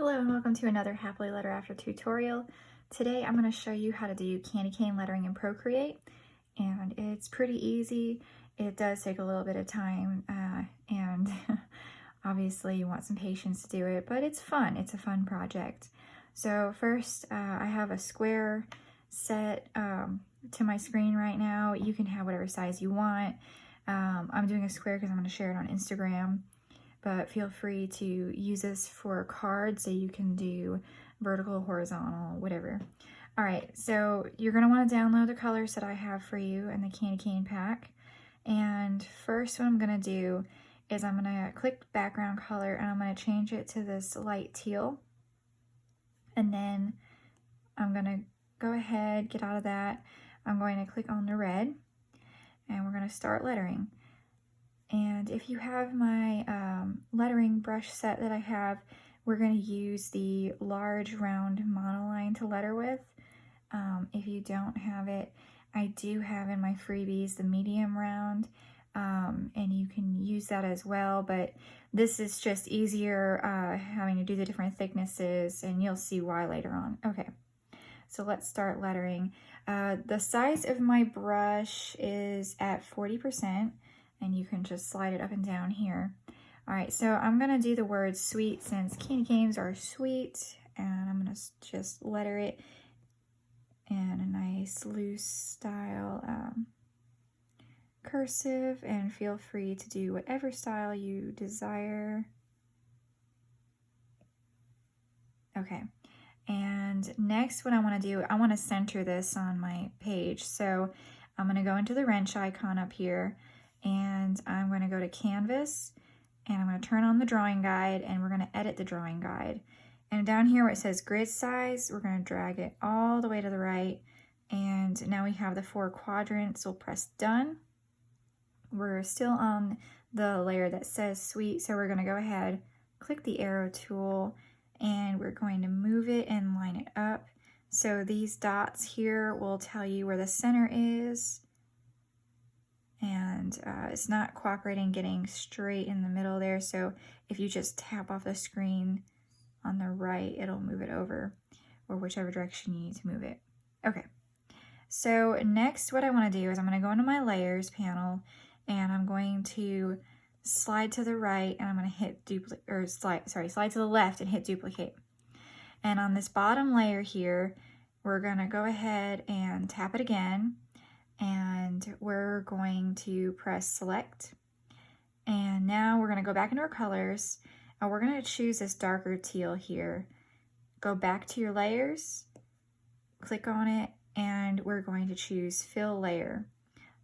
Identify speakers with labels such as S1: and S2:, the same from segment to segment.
S1: Hello and welcome to another Happily Letter After tutorial. Today I'm going to show you how to do candy cane lettering in Procreate, and it's pretty easy. It does take a little bit of time and obviously you want some patience to do it, but it's fun. It's a fun project. So first I have a square set to my screen right now. You can have whatever size you want. I'm doing a square because I'm going to share it on Instagram. But feel free to use this for cards, so you can do vertical, horizontal, whatever. All right, so you're gonna wanna download the colors that I have for you in the candy cane pack. And first what I'm gonna do is I'm gonna click background color and I'm gonna change it to this light teal. And then I'm gonna go ahead, get out of that. I'm going to click on the red and we're gonna start lettering. And if you have my lettering brush set that I have, we're going to use the large round monoline to letter with. If you don't have it, I do have in my freebies the medium round, and you can use that as well, but this is just easier having to do the different thicknesses, and you'll see why later on. Okay, so let's start lettering. The size of my brush is at 40%. And you can just slide it up and down here. All right, so I'm gonna do the word sweet since candy canes are sweet, and I'm gonna just letter it in a nice loose style cursive, and feel free to do whatever style you desire. Okay, and next what I wanna do, I wanna center this on my page. So I'm gonna go into the wrench icon up here, and I'm going to go to Canvas and I'm going to turn on the drawing guide and we're going to edit the drawing guide. And down here where it says grid size, we're going to drag it all the way to the right. And now we have the 4 quadrants. We'll press done. We're still on the layer that says sweet, so we're going to go ahead, click the arrow tool, and we're going to move it and line it up. So these dots here will tell you where the center is. And it's not cooperating getting straight in the middle there, so if you just tap off the screen on the right, it'll move it over, or whichever direction you need to move it. Okay, so next what I want to do is I'm going to go into my layers panel and I'm going to slide to the right and I'm going to hit slide to the left and hit duplicate. And on this bottom layer here, we're going to go ahead and tap it again. And we're going to press select. And now we're going to go back into our colors and we're going to choose this darker teal here. Go back to your layers, click on it, and we're going to choose fill layer.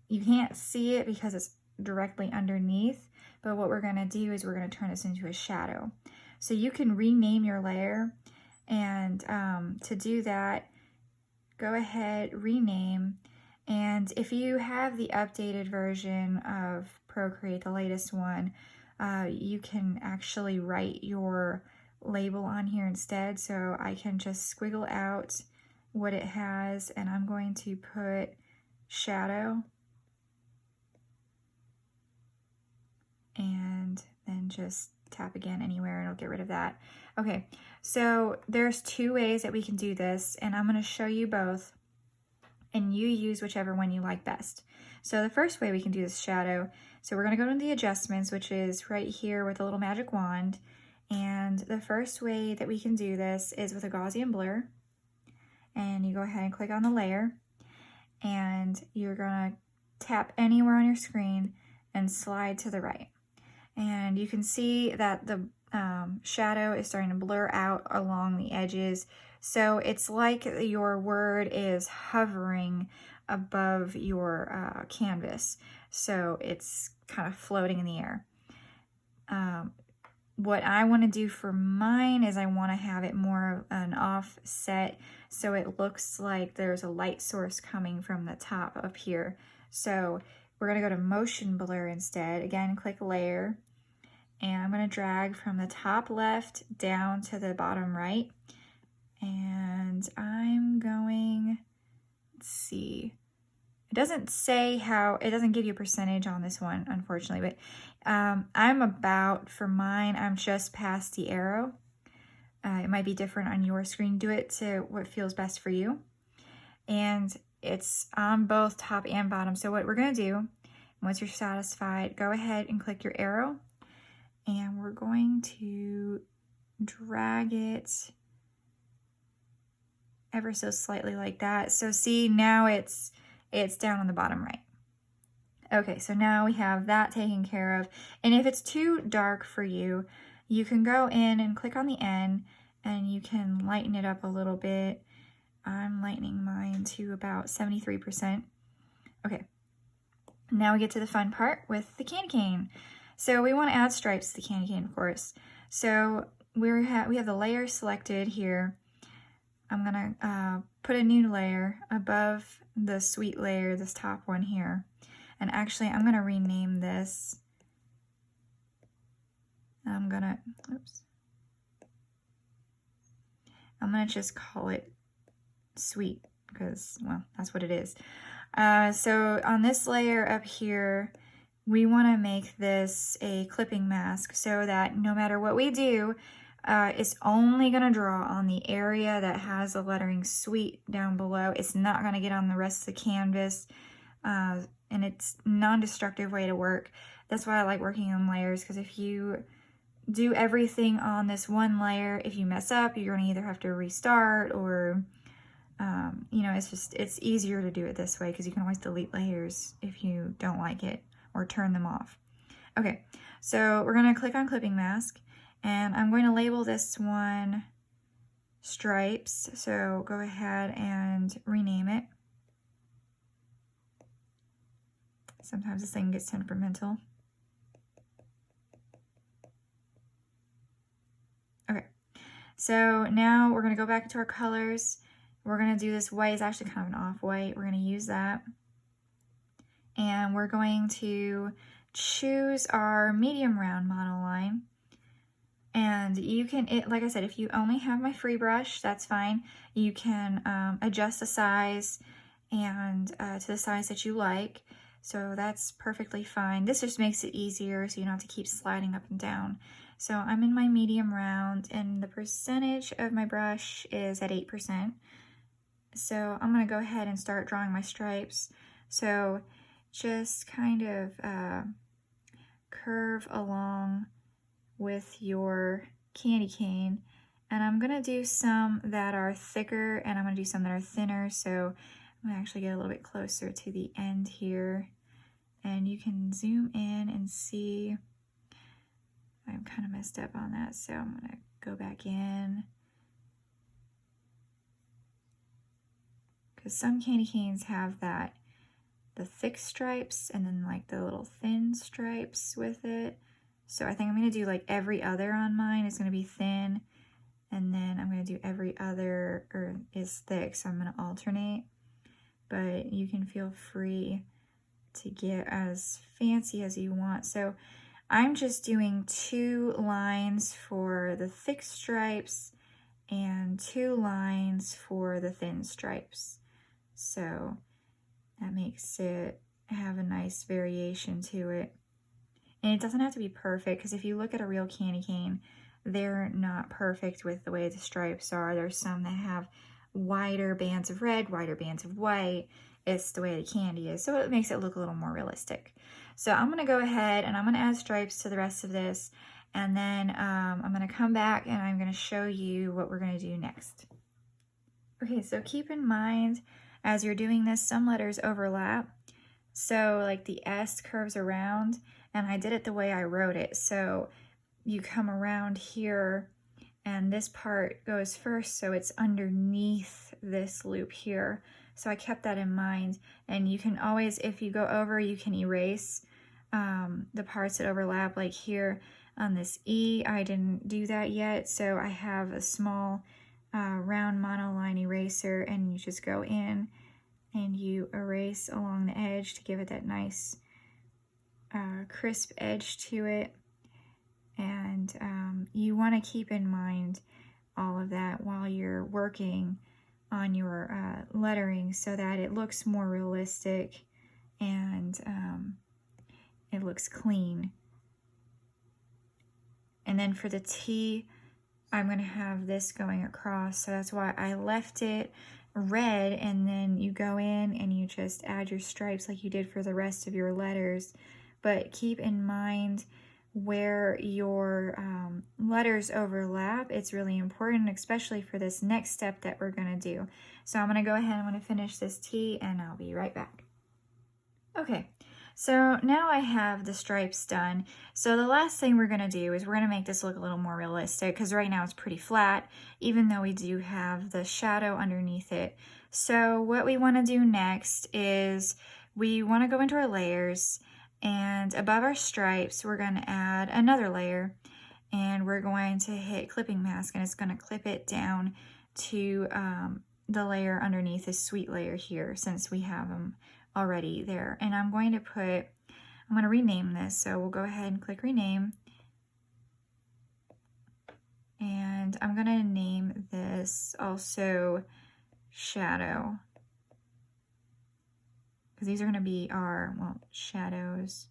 S1: You can't see it because it's directly underneath, but what we're going to do is we're going to turn this into a shadow. So you can rename your layer, and to do that, go ahead, rename. And if you have the updated version of Procreate, the latest one, you can actually write your label on here instead. So I can just squiggle out what it has, and I'm going to put shadow. And then just tap again anywhere and it'll get rid of that. Okay, so there's 2 ways that we can do this, and I'm going to show you both. And you use whichever one you like best. So the first way we can do this shadow, so we're going to go into the adjustments, which is right here with a little magic wand. And the first way that we can do this is with a Gaussian blur. And you go ahead and click on the layer. And you're going to tap anywhere on your screen and slide to the right. And you can see that the shadow is starting to blur out along the edges. So it's like your word is hovering above your canvas. So it's kind of floating in the air. What I want to do for mine is I want to have it more of an offset, so it looks like there's a light source coming from the top up here. So we're going to go to motion blur instead. Again, click layer. And I'm going to drag from the top left down to the bottom right. And I'm going, let's see, it doesn't say how, it doesn't give you a percentage on this one, unfortunately, but I'm about, for mine, I'm just past the arrow. It might be different on your screen. Do it to what feels best for you. And it's on both top and bottom. So what we're going to do, once you're satisfied, go ahead and click your arrow. And we're going to drag it ever so slightly like that. So see, now it's down on the bottom right. Okay, so now we have that taken care of. And if it's too dark for you, you can go in and click on the N and you can lighten it up a little bit. I'm lightening mine to about 73%. Okay, now we get to the fun part with the candy cane. So we want to add stripes to the candy cane, of course. So we have the layer selected here. I'm gonna put a new layer above the sweet layer, this top one here. And actually, I'm gonna rename this. I'm gonna just call it sweet because, well, that's what it is. So on this layer up here, we want to make this a clipping mask so that no matter what we do, it's only going to draw on the area that has the lettering sweet down below. It's not going to get on the rest of the canvas, and it's a non-destructive way to work. That's why I like working on layers, because if you do everything on this one layer, if you mess up, you're going to either have to restart or, you know, it's easier to do it this way because you can always delete layers if you don't like it or turn them off. Okay, so we're going to click on clipping mask, and I'm going to label this one stripes. So go ahead and rename it. Sometimes this thing gets temperamental. Okay, so now we're going to go back to our colors. We're going to do this white. It's actually kind of an off-white. We're going to use that. And we're going to choose our medium round monoline. And you can, like I said, if you only have my free brush, that's fine. You can adjust the size and to the size that you like. So that's perfectly fine. This just makes it easier so you don't have to keep sliding up and down. So I'm in my medium round, and the percentage of my brush is at 8%. So I'm going to go ahead and start drawing my stripes. So just kind of curve along with your candy cane. And I'm going to do some that are thicker, and I'm going to do some that are thinner. So I'm going to actually get a little bit closer to the end here. And you can zoom in and see I'm kind of messed up on that. So I'm going to go back in. Because some candy canes have the thick stripes and then like the little thin stripes with it. So I think I'm going to do like every other on mine is going to be thin, and then I'm going to do every other is thick, so I'm going to alternate. But you can feel free to get as fancy as you want. So I'm just doing 2 lines for the thick stripes and 2 lines for the thin stripes. So that makes it have a nice variation to it. And it doesn't have to be perfect, because if you look at a real candy cane, they're not perfect with the way the stripes are. There's some that have wider bands of red, wider bands of white. It's the way the candy is, so it makes it look a little more realistic. So I'm going to go ahead and I'm going to add stripes to the rest of this, and then I'm going to come back and I'm going to show you what we're going to do next. Okay, so keep in mind as you're doing this, some letters overlap. So like the S curves around, and I did it the way I wrote it. So you come around here and this part goes first, so it's underneath this loop here. So I kept that in mind, and you can always, if you go over, you can erase the parts that overlap. Like here on this E, I didn't do that yet, so I have a small round monoline eraser, and you just go in and you erase along the edge to give it that nice crisp edge to it. And you want to keep in mind all of that while you're working on your lettering, so that it looks more realistic and it looks clean. And then for the T, I'm going to have this going across, so that's why I left it red, and then you go in and you just add your stripes like you did for the rest of your letters. But keep in mind where your letters overlap. It's really important, especially for this next step that we're going to do. So I'm going to go ahead and I'm going to finish this T, and I'll be right back. Okay, so now I have the stripes done. So the last thing we're gonna do is we're gonna make this look a little more realistic, because right now it's pretty flat, even though we do have the shadow underneath it. So what we wanna do next is we wanna go into our layers, and above our stripes, we're gonna add another layer, and we're going to hit clipping mask, and it's gonna clip it down to the layer underneath this sweet layer here, since we have them already there. And I'm going to rename this. So we'll go ahead and click rename. And I'm going to name this also shadow, because these are going to be our, well, shadows.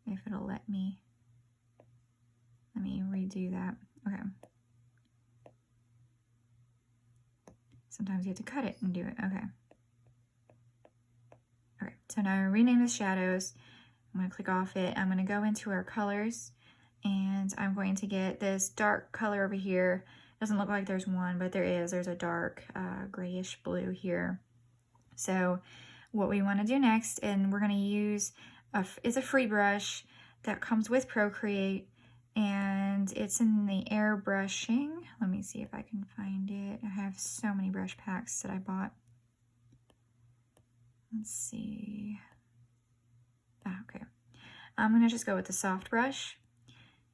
S1: If it'll let me redo that. Okay. Sometimes you have to cut it and do it. Okay. All right, so now I rename the shadows. I'm going to click off it. I'm going to go into our colors, and I'm going to get this dark color over here. Doesn't look like there's one, but there is. There's a dark grayish blue here. So what we want to do next, and we're going to use is a free brush that comes with Procreate, and it's in the airbrushing. Let me see if I can find it. I have so many brush packs that I bought. Let's see. Okay. I'm going to just go with the soft brush.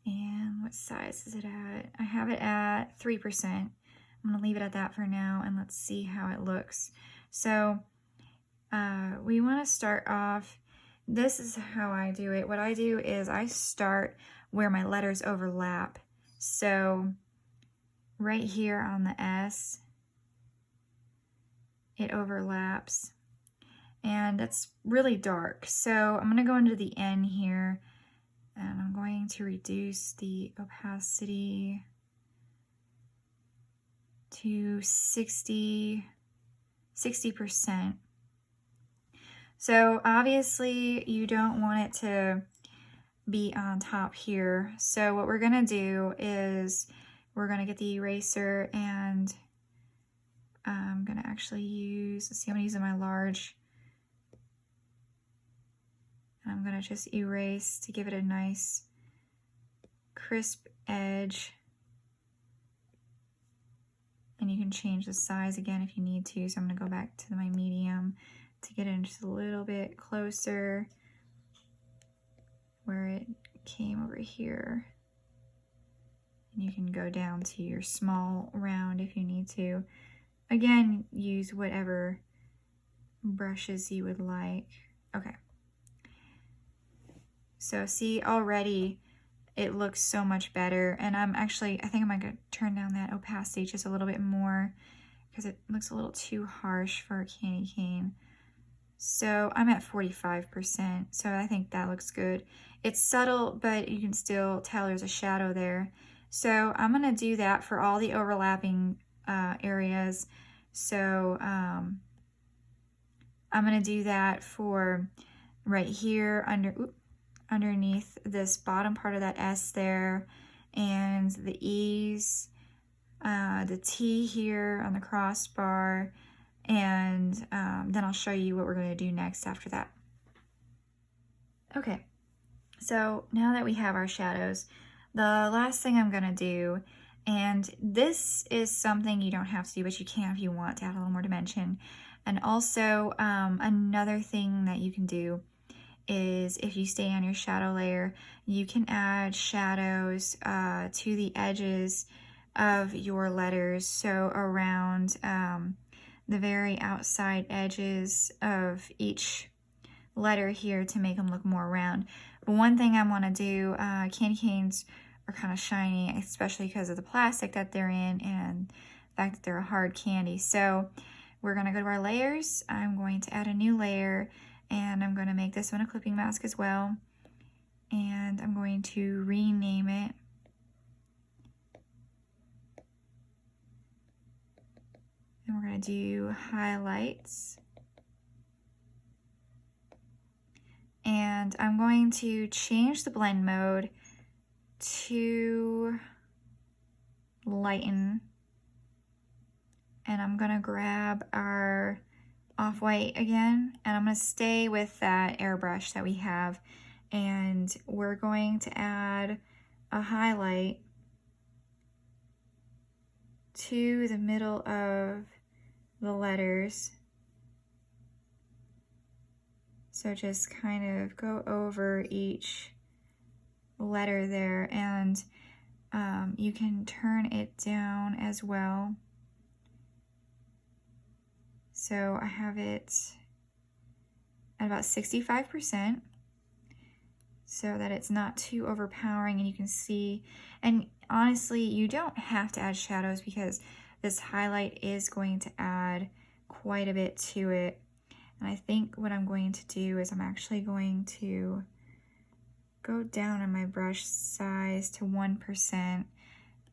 S1: And what size is it at? I have it at 3%. I'm going to leave it at that for now, and let's see how it looks. So we want to start off. This is how I do it. What I do is I start where my letters overlap. So right here on the S, it overlaps. And it's really dark. So I'm going to go into the N here, and I'm going to reduce the opacity to 60%. So obviously you don't want it to be on top here. So what we're going to do is we're going to get the eraser, and I'm going to actually use, let's see, I'm going to use my large. I'm going to just erase to give it a nice crisp edge. And you can change the size again if you need to. So I'm going to go back to my medium to get it just a little bit closer where it came over here. And you can go down to your small round if you need to. Again, use whatever brushes you would like. Okay. So see, already it looks so much better. And I think I'm gonna turn down that opacity just a little bit more, because it looks a little too harsh for a candy cane. So I'm at 45%, so I think that looks good. It's subtle, but you can still tell there's a shadow there. So I'm gonna do that for all the overlapping areas. So I'm gonna do that for right here underneath this bottom part of that S there, and the E's, the T here on the crossbar, and then I'll show you what we're going to do next after that. Okay, so now that we have our shadows, the last thing I'm going to do, and this is something you don't have to do, but you can if you want to add a little more dimension. And also another thing that you can do is, if you stay on your shadow layer, you can add shadows to the edges of your letters. So around the very outside edges of each letter here to make them look more round. But one thing I want to do, candy canes are kind of shiny, especially because of the plastic that they're in and the fact that they're a hard candy. So we're going to go to our layers. I'm going to add a new layer, and I'm going to make this one a clipping mask as well. And I'm going to rename it. And we're going to do highlights. And I'm going to change the blend mode to lighten. And I'm going to grab our off-white again, and I'm going to stay with that airbrush that we have, and we're going to add a highlight to the middle of the letters. So just kind of go over each letter there, and you can turn it down as well. So I have it at about 65% so that it's not too overpowering, and you can see, and honestly, you don't have to add shadows because this highlight is going to add quite a bit to it. And I think what I'm going to do is I'm actually going to go down on my brush size to 1%, and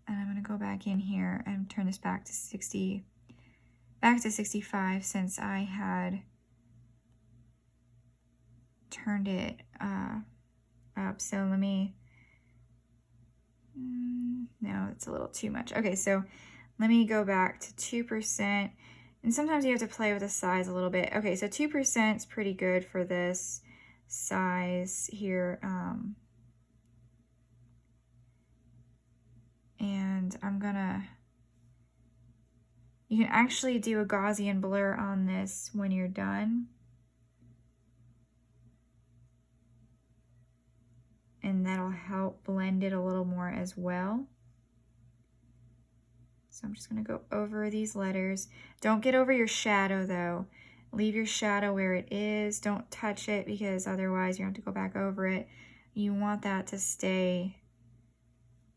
S1: I'm going to go back in here and turn this back to 65 since I had turned it up. So let me, no, it's a little too much. Okay, so let me go back to 2%. And sometimes you have to play with the size a little bit. Okay, so 2% is pretty good for this size here. And I'm gonna, you can actually do a Gaussian blur on this when you're done. And that'll help blend it a little more as well. So I'm just gonna go over these letters. Don't get over your shadow though. Leave your shadow where it is. Don't touch it because otherwise you have to go back over it. You want that to stay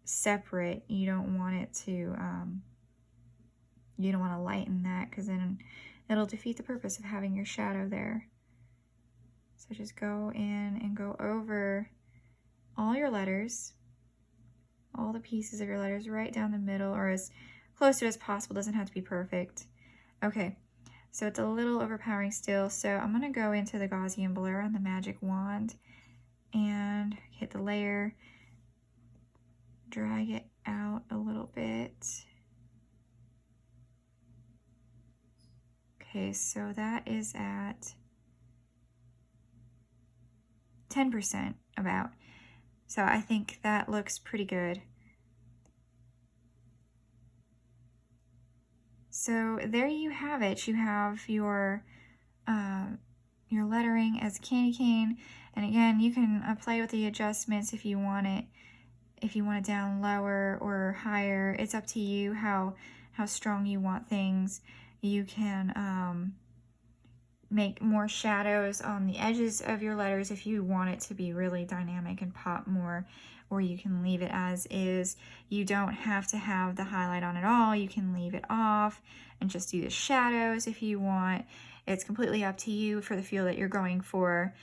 S1: separate. You don't want it to, you don't want to lighten that because then it'll defeat the purpose of having your shadow there. So just go in and go over all your letters, all the pieces of your letters right down the middle, or as close to it as possible. Doesn't have to be perfect. Okay, so it's a little overpowering still, so I'm going to go into the Gaussian blur on the magic wand and hit the layer, drag it out a little bit. Okay, so that is at 10% about. So I think that looks pretty good. So there you have it. You have your lettering as candy cane, and again, you can play with the adjustments if you want it. If you want it down lower or higher, it's up to you how strong you want things. You can make more shadows on the edges of your letters if you want it to be really dynamic and pop more, or you can leave it as is. You don't have to have the highlight on at all. You can leave it off and just do the shadows if you want. It's completely up to you for the feel that you're going for.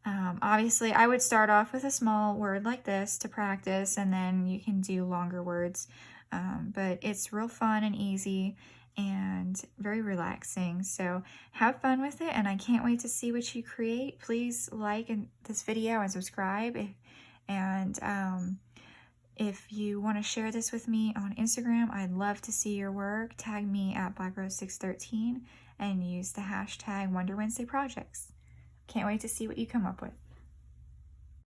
S1: Obviously, I would start off with a small word like this to practice, and then you can do longer words. But it's real fun and easy and very relaxing. So have fun with it, and I can't wait to see what you create. Please like this video and subscribe. If you want to share this with me on Instagram, I'd love to see your work. Tag me at BlackRose613 and use the hashtag Wonder Wednesday Projects. Can't wait to see what you come up with.